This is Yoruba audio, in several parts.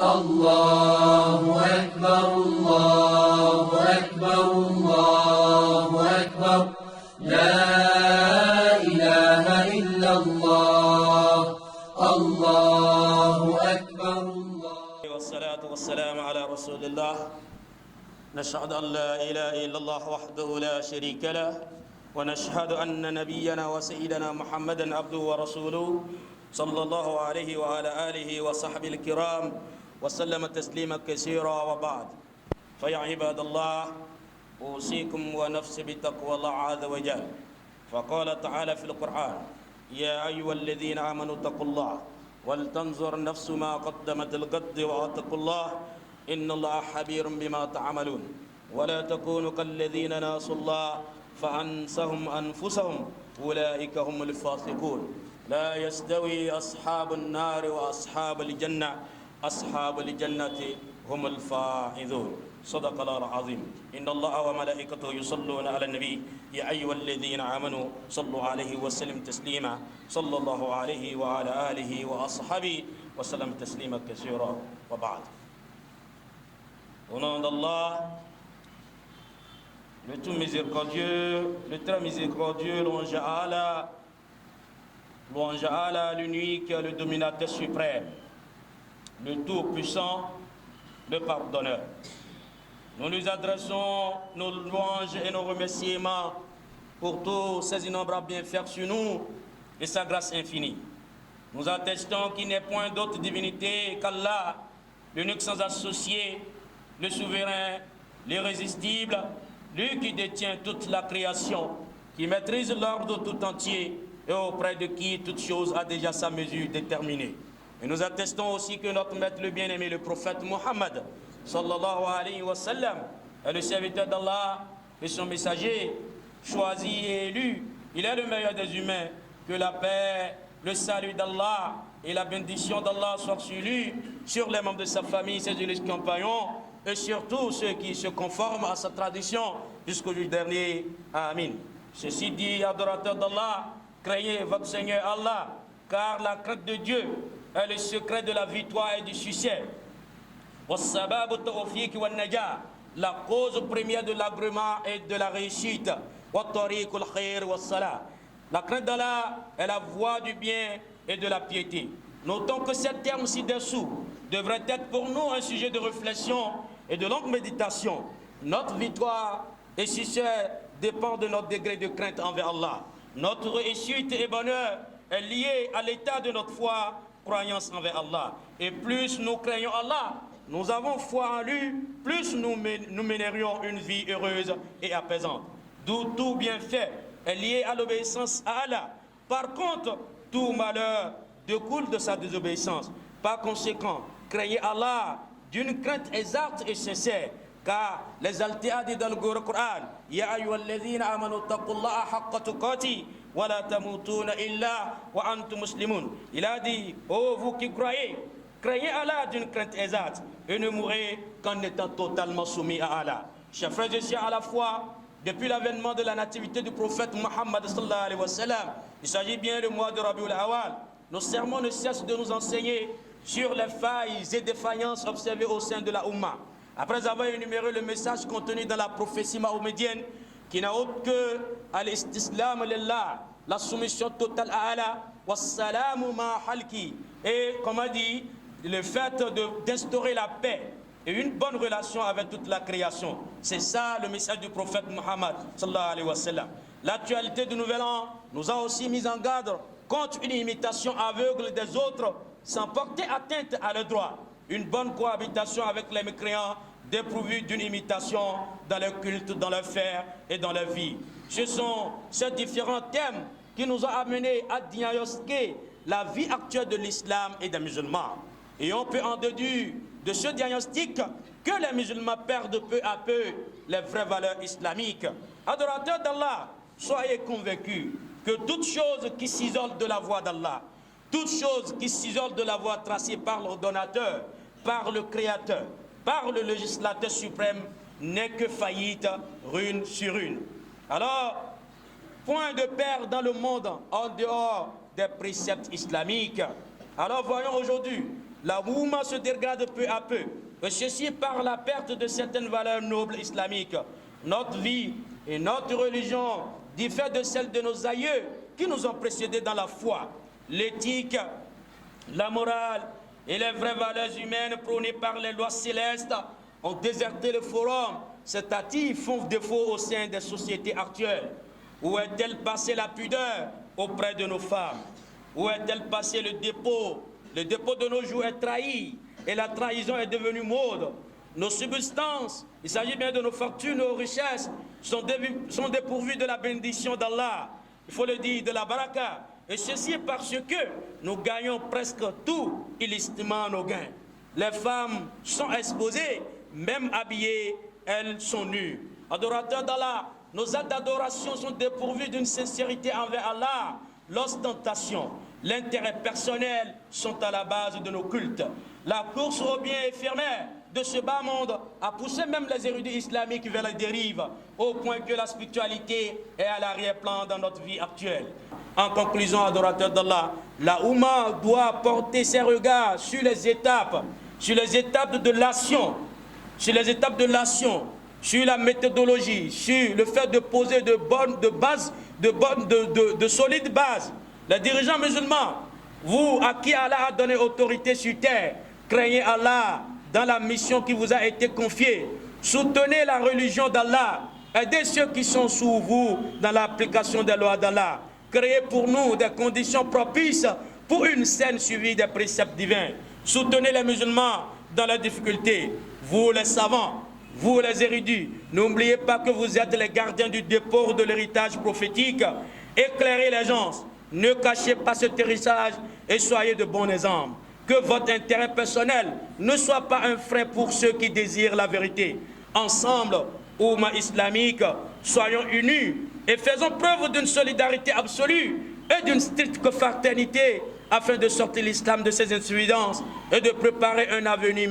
الله أكبر الله أكبر الله أكبر لا إله إلا الله الله أكبر والصلاة والسلام على رسول الله نشهد أن لا إله إلا الله وحده لا شريك له ونشهد أن نبينا وسيدنا محمدا عبده ورسوله صلى الله عليه وعلى آله وصحبه الكرام وسلم تسليما كثيرا وبعد فيا عباد الله أوصيكم ونفسي بتقوى الله عز وجل فقال تعالى في القرآن يا أيها الذين آمنوا اتقوا الله ولتنظر نفس ما قدمت الغد واتقوا الله إن الله خبير بما تعملون ولا تكونوا كالذين ناسوا الله فأنسهم أنفسهم أولئك هم الفاسقون لا يستوي أصحاب النار وأصحاب الجنة أصحاب الجنة هم الفائزون صدق الله العظيم إن الله وملائكته يصلون على النبي يا أيها الذين آمنوا صلوا عليه وسلم تسليما صلى الله عليه وعلى آله وأصحابه وسلم تسليما كثيرا وبعد. Au nom d'Allah, le tout miséricordieux, le très miséricordieux, louange à Allah, l'unique, le dominateur suprême, le tout-puissant, le pardonneur. Nous lui adressons nos louanges et nos remerciements pour tous ses innombrables bienfaits sur nous et sa grâce infinie. Nous attestons qu'il n'est point d'autre divinité qu'Allah, l'unique sans associé, le souverain, l'irrésistible, lui qui détient toute la création, qui maîtrise l'ordre tout entier et auprès de qui toute chose a déjà sa mesure déterminée. Et nous attestons aussi que notre maître le bien-aimé, le prophète Mohammed, sallallahu alayhi wa sallam, est le serviteur d'Allah et son messager, choisi et élu. Il est le meilleur des humains. Que la paix, le salut d'Allah et la bénédiction d'Allah soient sur lui, sur les membres de sa famille, ses illustres compagnons, et surtout ceux qui se conforment à sa tradition jusqu'au jour dernier. Amin. Ceci dit, adorateurs d'Allah, craignez votre Seigneur Allah, car la crainte de Dieu est le secret de la victoire et du succès. La cause première de l'agrément et de la réussite. La crainte d'Allah est la voie du bien et de la piété. Notons que ces termes ci-dessous devraient être pour nous un sujet de réflexion et de longue méditation. Notre victoire et succès dépend de notre degré de crainte envers Allah. Notre réussite et bonheur est lié à l'état de notre foi, croyance envers Allah. Et plus nous craignons Allah, nous avons foi en lui, plus nous mènerions une vie heureuse et apaisante. D'où tout bienfait est lié à l'obéissance à Allah. Par contre, tout malheur découle de sa désobéissance. Par conséquent, craignez Allah d'une crainte exacte et sincère, car les Altéas disent dans le Coran, Ya ayyuhalladhina amanu taqullaha haqqa tuqati wa la tamutuna illa wa antum muslimun. Il a dit, oh vous qui croyez, craignez Allah d'une crainte exacte et ne mourrez qu'en étant totalement soumis à Allah. Chers frères et sœurs, à la fois, depuis l'avènement de la nativité du prophète Mohammed sallallahu alayhi wa sallam, il s'agit bien du mois de Rabiul Awal, nos sermons ne cessent de nous enseigner sur les failles et défaillances observées au sein de la Oumma. Après avoir énuméré le message contenu dans la prophétie mahomédienne, qui n'a autre que al-istislam lillah, la soumission totale à Allah, wassalamu ma halki, et comme a dit, le fait d'instaurer la paix et une bonne relation avec toute la création. C'est ça le message du prophète Mohammed sallallahu alayhi wa sallam. L'actualité du Nouvel An nous a aussi mis en garde contre une imitation aveugle des autres sans porter atteinte à leurs droits. Une bonne cohabitation avec les mécréants dépourvus d'une imitation dans leur culte, dans leur faire et dans leur vie. Ce sont ces différents thèmes qui nous ont amenés à diagnostiquer la vie actuelle de l'islam et des musulmans. Et on peut en déduire de ce diagnostic que les musulmans perdent peu à peu les vraies valeurs islamiques. Adorateurs d'Allah, soyez convaincus que toute chose qui s'isole de la voie d'Allah, toute chose qui s'isole de la voie tracée par l'ordonnateur, par le créateur, par le législateur suprême, n'est que faillite, ruine sur une. Alors, point de paix dans le monde en dehors des préceptes islamiques. Alors voyons aujourd'hui la Oumma se dégrade peu à peu, et ceci par la perte de certaines valeurs nobles islamiques. Notre vie et notre religion diffèrent de celles de nos aïeux qui nous ont précédés dans la foi. L'éthique, la morale et les vraies valeurs humaines prônées par les lois célestes ont déserté le forum. Ces tâtis font défaut au sein des sociétés actuelles. Où est-elle passée la pudeur auprès de nos femmes? Où est-elle passée le dépôt? Le dépôt de nos jours est trahi et la trahison est devenue mode. Nos subsistances, il s'agit bien de nos fortunes, nos richesses, sont dépourvues de la bénédiction d'Allah. Il faut le dire, de la baraka. Et ceci est parce que nous gagnons presque tout illicitement nos gains. Les femmes sont exposées, même habillées, elles sont nues. Adorateurs d'Allah, nos actes d'adoration sont dépourvus d'une sincérité envers Allah. L'ostentation, l'intérêt personnel sont à la base de nos cultes. La course au bien éphémère de ce bas monde a poussé même les érudits islamiques vers la dérive, au point que la spiritualité est à l'arrière-plan dans notre vie actuelle. En conclusion, adorateurs d'Allah, la Oumma doit porter ses regards sur les étapes de l'action, sur la méthodologie, sur le fait de poser de solides bases. Les dirigeants musulmans, vous à qui Allah a donné autorité sur terre, craignez Allah dans la mission qui vous a été confiée. Soutenez la religion d'Allah. Aidez ceux qui sont sous vous dans l'application des lois d'Allah. Créez pour nous des conditions propices pour une saine suivi des préceptes divins. Soutenez les musulmans dans leurs difficultés. Vous les savants, vous les érudits, n'oubliez pas que vous êtes les gardiens du dépôt de l'héritage prophétique. Éclairez les gens. Ne cachez pas ce héritage et soyez de bons exemples. Que votre intérêt personnel ne soit pas un frein pour ceux qui désirent la vérité. Ensemble, Oumma islamique, soyons unis et faisons preuve d'une solidarité absolue et d'une stricte fraternité afin de sortir l'islam de ses insuffisances et de préparer un avenir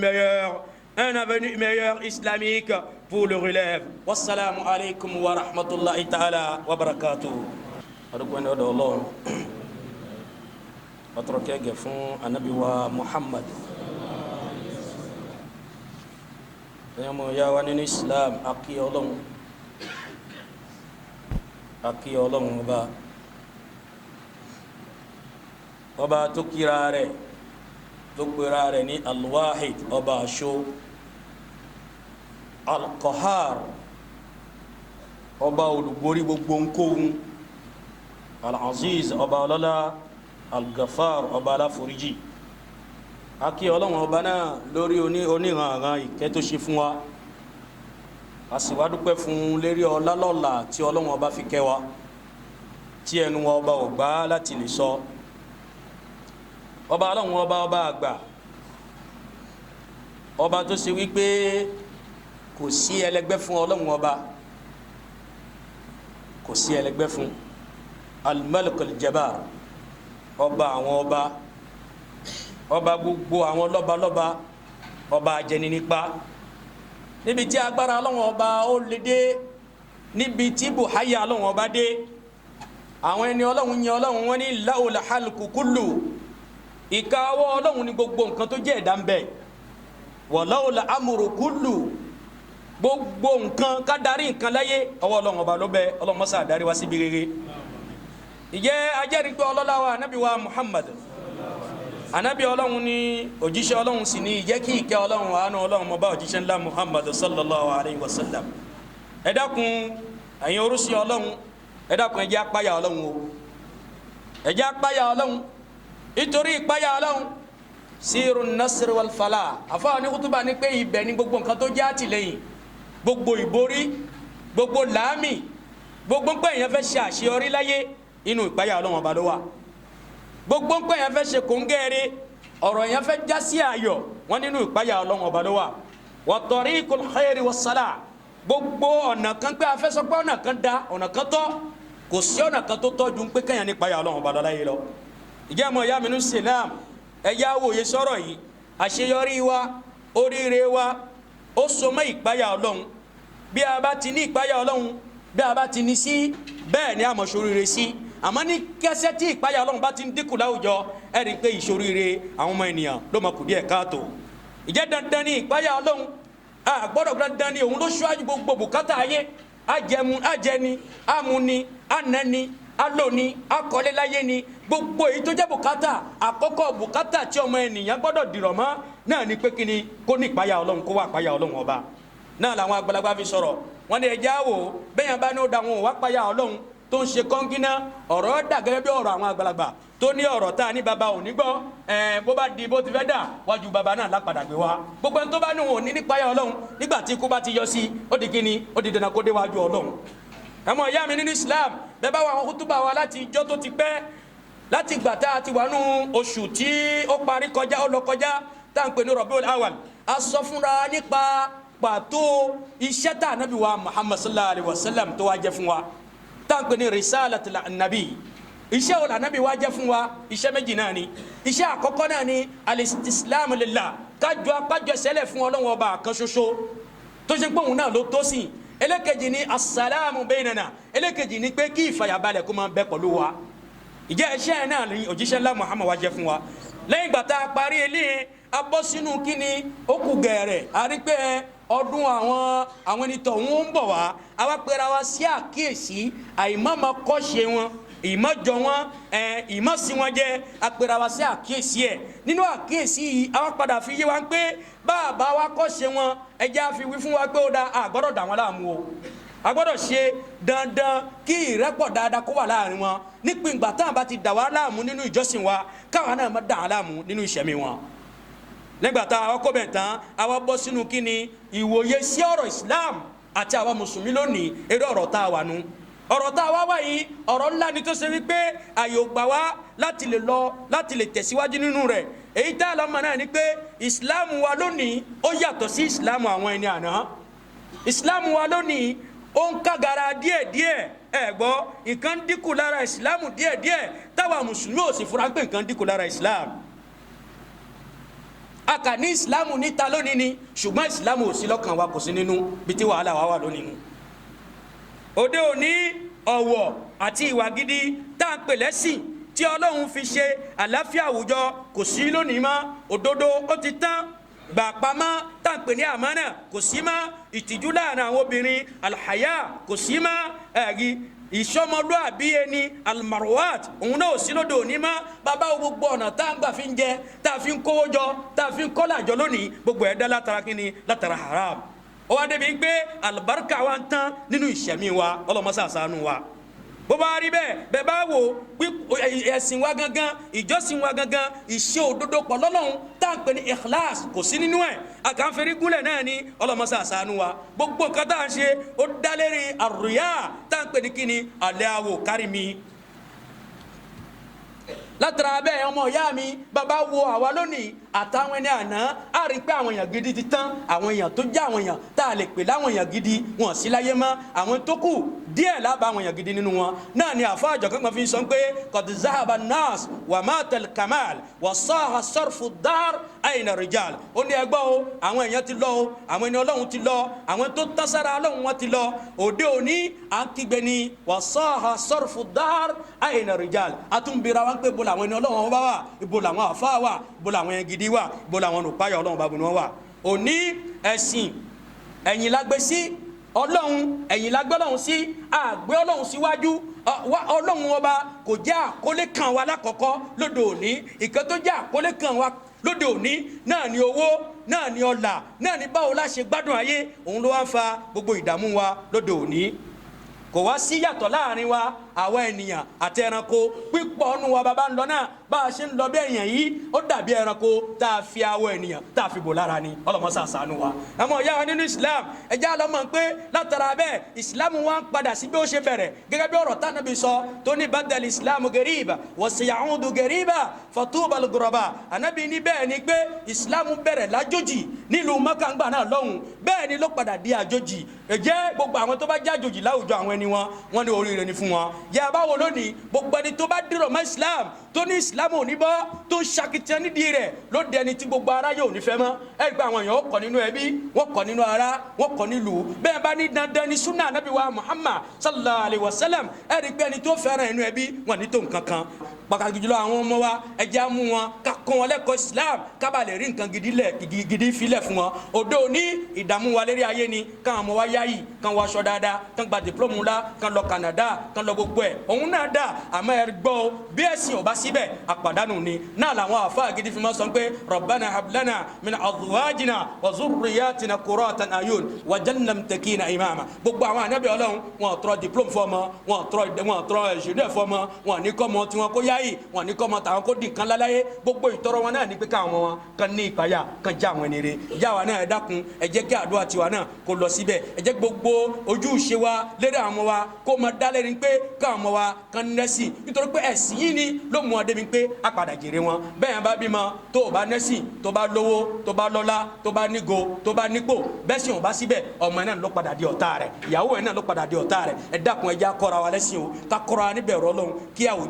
meilleur islamique pour le relève. Wassalamu alaikum wa rahmatullahi ta'ala wa barakatuh. Notre kege fún Ànábì wa Muhammad. Ẹ̀yọ́mọ̀ ya wa nínú Islam, akí Ọlọ́run ọba tó kíra rẹ̀, tó pèrà rẹ̀ ní Al-Wahid, ọba aṣó, Al-Qahhar, ọba olùborí gbogbo nkóhun, Al-Aziz, ọba ọlọ́lá, Al-Ghaffar, ọba aláforíjì. Akí Ọlọ́run ọba náà lórí oníranran ìkẹ́ tó ṣe fún wa. A sì wá dúpẹ́ fún lérí ọlá lọ́lá tí Ọlọ́run ọba fi kẹ́ wa, tí ẹnu wa ọba ò gbà láti lè sọ. Ọba Ọlọ́run ọba àgbà, ọba tó ṣe wípé kò sí ẹlẹgbẹ́ fún Ọlọ́run ọba, kò sí ẹlẹgbẹ́ fún Al-Malik Al-Jabbar, ọba àwọn ọba gbogbo àwọn lọ́balọ́ba, ọba ajẹni nípa. Níbi tí agbára Ọlọ́run ọba ó lè dé, níbi tí bùháyà Ọlọ́run ọba dé, àwọn ẹni Ọlọ́run yìn Ọlọ́run wọn ní lahul khalqu kullu. Ìkáwọ́ Ọlọ́run ní gbogbo nǹkan tó jẹ́ ẹ̀dá ń bẹ. Wa lahul amru kullu. Gbogbo nǹkan ká darí nǹkan láyé ọwọ́ Ọlọ́run ọba ló bẹ. Ọlọ́run má ṣà darí wa síbi rere. Ìjẹ́ ajẹ́rìí pé ọlọ́lá wa Ànábì wa Muhammad, Ànábì Ọlọ́run ní, òjíṣẹ́ Ọlọ́run sì ní, ìjẹ́ kí ìkẹ́ Ọlọ́run àánú Ọlọ́run mọ́ bá òjíṣẹ́ ńlá Muhammad sallallahu alayhi wa sallam. Ẹ dákun ẹ̀yin orúsí Ọlọ́run, ẹ dákun ẹ jẹ́ apáyà Ọlọ́run o, ẹ jẹ́ apáyà Ọlọ́run. Nítorí ìpáyà Ọlọ́run sirun nasr wal falah. Àfáà ní kútúbà ní pé ibẹ̀ ni gbogbo nǹkan tó jẹ́ àtìlẹ́yìn, gbogbo ìborí, gbogbo làámì, gbogbo ń pé èèyàn fẹ́ ṣe àṣeyọrí láyé, inú ìpáyà Ọlọ́run ọba ló wà. Gbogbo ń pé èèyàn fẹ́ ṣe kòńgẹ́rẹ́, ọ̀rọ̀ èèyàn fẹ́ já sí ayọ̀, wọ́n nínú ìpáyà Ọlọ́run ọba ló wà. Wa tariqul khairi was salah. Gbogbo ọ̀nà kan pé afẹ́ sọ pé ọ̀nà kan dá, ọ̀nà kan tọ́, kò sí ọ̀nà kan tó tọ́ ju ń pé kéèyàn ní ìpáyà Ọlọ́run ọba láyé lọ. Ìjẹ́ àmọ́ ìyá mi ní Islam, ẹ̀yà wòye sọ̀rọ̀ yìí, àṣeyọrí wa, oríire wa, ó so mọ́ ìpáyà Ọlọ́run. Bí a bá ti ní ìpáyà Ọlọ́run, bí a bá ti ní sí, bẹ́ẹ̀ ni a mọ̀ ṣoríire sí. àmọ́ ní kẹsẹ́ tí ìpáyà Ọlọ́run bá ti ń dínkù láwùjọ ẹ rí i pé ìṣoríire àwọn ọmọ ènìyàn ló máa kù díẹ̀ káàtó. ìjẹ́ dandan ní ìpáyà Ọlọ́run àgbọ́dọ̀ dandan ní òun ló ṣáájú gbogbo bùkátà ayé, ajẹni, amuni, anani, aloni, akọ́léláyé ni gbogbo èyí tó jẹ́ bùkátà. àkọ́kọ́ bùkátà tí ọmọ ènìyàn gbọ́dọ̀ dìrọ̀ mọ́ náà ni pé kíni kó ní ìpáyà Ọlọ́run, kó wà ìpáyà Ọlọ́run ọba náà làwọn àgbàlagbà fi sọ̀rọ̀ wọ́n ní ẹja wò bẹ́yàn bá ní ó da wọn wá páyà Ọlọ́run tó ń ṣe kọ́ngínà ọ̀rọ̀ dà gẹ́gẹ́ bí ọ̀rọ̀ àwọn àgbàlagbà tó ní ọ̀rọ̀ tá a ní baba ò ní gbọ́ bó bá di bó ti fẹ́ dà wájú baba náà lápadà gbé wa gbogbo ẹni tó bá ní wọn ò ní páyà Ọlọ́run nígbà tí ikú bá ti yọ sí ó di kíni ó di dandan kó dé wájú Ọlọ́run. ẹ̀mọ́ ìyá mi nínú Islam bẹ́ẹ̀ bá wà àwọn kútúbà wa láti ijọ́ tó ti pẹ́ láti gbà tá a ti wà nù oṣù tí ó parí kọjá ó lọ kọjá tá à ń pè ní Rabiul Awwal a sọ fúnra nípa pàtó iṣẹ́ tá ànábì wa Muhammad sallallahu alayhi wa sallam tó wá jẹ́ fún wa tá n pè ní risalatul nabi. iṣẹ́ wo lànàbì wá jẹ́ fún wa? iṣẹ́ méjì náà ni. iṣẹ́ àkọ́kọ́ náà ni alistislamu lillah, kájọ apájọ sẹ́lẹ̀ fún Ọlọ́run ọba kan ṣoṣo tó ṣe pé òun náà ló tó sìn. ẹlẹ́kejì ni asalamu baynana, ẹlẹ́kejì ni pé kí ìfàyàbalẹ̀ kó máa bẹ pẹ̀lú wa. ìjẹ́ iṣẹ́ náà ni òjíṣẹ́ ńlá Muhammad wá jẹ́ fún wa. lẹ́yìn ìgbà tá a parí eléyìí a bọ́ sínú kíni ó kù gẹ̀ẹ́rẹ̀ a rí pé ọdún àwọn ẹni tọ̀ wọ́n ń bọ̀ wá a wá pera wa sí àkíyèsí àìmọ́mọ́ kọ́ṣe wọn ìmọ̀jọ wọn ìmọ̀sí wọn jẹ́ a pera wa sí àkíyèsí ẹ̀. nínú àkíyèsí yìí a wá padà fi yé wa pé bàbá wa kọ́ṣe wọn ẹjẹ́ a fi wí fún wa pé ó da àgbọ́dọ̀ dà wọ́n láàmú o, a gbọ́dọ̀ ṣe dandan kí ìrẹ́pọ̀ dáadáa kó wà láàrin wọn nípìn ìgbà táwọn bá ti dà wá láàmú nínú ìjọsìn wa káwọn náà má dà wá láàmú nínú ìṣẹ̀mí wọn. nígbà tá a wá kó bẹ̀ tán a wá bọ́ sínú kíni ìwòye sí ọ̀rọ̀ Islam àti àwa mùsùlùmí lónìí eré ọ̀rọ̀ tá a wà nù. ọ̀rọ̀ tá a wá wá yìí ọ̀rọ̀ ńlá ni tó ṣe wípé àyè ò gbà wá láti lè tẹ̀síwájú nínú rẹ̀. èyí tá a lọ mọ̀ náà ni pé Islam wa lónìí ó yàtọ̀ sí Islam àwọn ẹni àná. Islam wa lónìí ó ń kágara díẹ̀díẹ̀ ẹ gbọ́ nǹkan dínkù lára Islam díẹ̀díẹ̀ táwa mùsùlùmí ò sì fura pé nǹkan dínkù lára Islam. a kà ní Islam níta lónìí ni ṣùgbọ́n Islam ò sí lọ́kàn wa kò sí nínú bí tí wàhálà wa wà lónìí nu. òde òní ọ̀wọ̀ àti ìwà gidi tá à ń pè lẹ́sìn tí Ọlọ́run fi ṣe àlàáfíà àwùjọ kò sí lónìí mọ́. òdodo ó ti tán, gbàpamọ́ tá à ń pè ní àmánà kò sí mọ́, ìtìjú láàrin àwọn obìnrin alhaya kò sí mọ́, ẹ̀rí ìṣọmọlúàbí ẹni almarwat òun náà ò sí lóde òní mọ́. bàbá wo gbogbo ọ̀nà tá à ń gbà fi ń jẹ tá a fi ń kówó jọ tá a fi ń kọ́là jọ lónìí gbogbo ẹ̀dá látara kíni látara haram. ó wá débi pé alibarika wa ń tán nínú ìṣẹ̀mí wa ọlọ́mọṣà ṣàánú wa. bó bá rí bẹ́ẹ̀ bá wò ẹ̀sìn wa gangan ìjọsìn wa gangan ìṣe òdodo pọ̀ lọ́lọ́run tá à ń pè ní ikhlas kò sí nínú ẹ̀ àkànfẹ́rí gúnlẹ̀ náà ni ọlọ́mọṣà ṣàánú wa. gbogbo nǹkan tá à ń ṣe ó dá lérí àrùyá tá à ń pè ní kíni alẹ́ àwò kárí mi. látara bẹ́ẹ̀ ọmọ ìyá mi bàbá wo àwa lónìí àtàwọn ẹni àná á rí i pé àwọn èèyàn gidi ti tán. àwọn èèyàn tó jẹ́ àwọn èèyàn tá a lè pè láwọn èèyàn gidi wọn sí láyé mọ́. àwọn tó kù díẹ̀ lábàá àwọn èèyàn gidi nínú wọn náà ni àfa àjọ kankan fi sọ pé qad zahaba an-nas wa mata al-kamal wa saha sarfu ad-dar ayna ar-rijal. ó ní ẹgbọ́ o àwọn èèyàn ti lọ o àwọn ẹni Ọlọ́run ti lọ àwọn tó tán sára Ọlọ́run wọn ti lọ. òde òní à ń kígbe ni wa saha sarfu ad-dar ayna ar-rijal. àtúnbira wọn pé ibo làwọn ẹni Ọlọ́run bá wà, ibo làwọn àfa wà, ibo làwọn ẹni gidi wà, ibo làwọn olùpáyà Ọlọ́run bá bu ni wọn wà. òní ẹ̀sìn ẹ̀yìn lágbé sí Ọlọ́run, ẹ̀yìn lágbé Ọlọ́run sí àgbé Ọlọ́run síwájú. Ọlọ́run ọba kò jẹ́ àkólé kan wa lákọ̀ọ́kọ́ lóde òní. ìkan tó jẹ́ àkólé kan wa lóde òní náà ni owó, náà ni ọlà, náà ni báwo la ṣe gbádùn ayé. òun ló wá ń fa gbogbo ìdààmú wa lóde òní. kò wá sí yàtọ̀ láàrin wa àwa ènìyàn àti ẹranko. pípọ̀ ọ̀nù wa bàbá ń lọ náà bá a ṣe ń lọ bí èèyàn yìí ó dàbí ẹranko tá a fi awọ ènìyàn tá a fi bò lára ni ọlọmọsà ṣàánú wa. àmọ́ ìyá wa nínú Islam ẹjẹ́ àlọ́mọ pé látara bẹ́ẹ̀ Islam wa ń padà sí bí ó ṣe bẹ̀rẹ̀ gẹ́gẹ́ bí ọ̀rọ̀ tánàbí sọ tó ní badal Islam gariba wa sayaudu gariba fatuba al-ghuraba. ànábì ní bẹ́ẹ̀ ni pé Islam bẹ̀rẹ̀ lájòjì nílùú mọ́kàngbà náà lọ́hùn bẹ́ẹ̀ ni ló padà di àjòjì. ẹ̀jẹ̀ gbogbo àwọn tó bá jẹ́ àjòjì láwùjọ àwọn ẹni wọn ní oríire ni fún wọn. yà bá wò lónìí gbogbo ẹni tó bá dìrọ̀ mọ́ islam tó ní islam ò ní bọ́ tó ń ṣakitiyan nídìí rẹ̀ ló di ẹni tí gbogbo ara yóò ní fẹ́ mọ́ ẹ gba àwọn èèyàn ó kọ́ nínú ẹbí wọ́n kọ́ nínú ara wọ́n kọ́ nílùú bẹ́ẹ̀ bá ní dandan ní sunna anabi wa muhammad sallallahu alayhi wa sallam ẹ rí pé ẹni tó fẹ́ràn inú ẹbí wọn ní tó nǹkan kan pàtàkì jùlọ àwọn ọmọ wa ẹ jẹ́ á mú wọn ká kọ́ wọn lẹ́kọ̀ọ́ islam ká bá lè rí nǹkan gidi filẹ̀ fún wọn òde òní ìdààmú wa lérí ayé ni káwọn ọmọ wa yáyì kán wọ aṣọ dáadáa kán gba diplome ńlá kán lọ Canada kán lọ gbogbo ẹ̀ òun náà dà àmọ́ ẹ gbọ́ bí ẹ̀sìn ò bá síbẹ̀ àpàdánù ni náà làwọn àfáà gidi fi máa sọ pé rabbana hablana min azwajina wa zurriyatina qurrata ayun waj'alna muttaqina imama gbogbo àwọn ànábì Ọlọ́run wọn tọrọ diplome fọmọ wọn tọrọ ìṣẹ̀dẹ̀ fọmọ wọn ní kọ́mọ tí wọn kó yáyì wọn ní kọ́mọ tàwọn kó di nǹkan láláyé gbogbo ìtọrọ wọn náà ní pé káwọn wọn kan ní ìpayà kan já àwọn ènìyàn já wa náà ẹ dákun ẹ jẹ́ kí àdúrà tiwa náà kó lọ síbẹ̀ ẹ jẹ́ gbogbo ojúṣe wa lédè àwọn ọmọ wa kó máa dá lẹ́ni pé káwọn ọmọ wa kan nẹ́sìn nítorí pé ẹ̀sìn yìí ni ló mú ọ débi pé a padà jèrè wọn bẹ́ẹ̀ bá bímọ tó o bá nẹ́sìn tó bá lówó tó bá lọ́lá tó bá nígo tó bá nípò bẹ́ẹ̀ sì ò bá síbẹ̀ ọmọ ẹ̀ náà ló padà di ọ̀tá rẹ̀ ìyàwó ẹ̀ náà ló padà di ọ̀tá rẹ̀ ẹ dákun ẹ jẹ́ á kọ́ra wa lẹ́sìn o ká kọ́ra wa níbẹ̀rù Ọlọ́run kí àwùjọ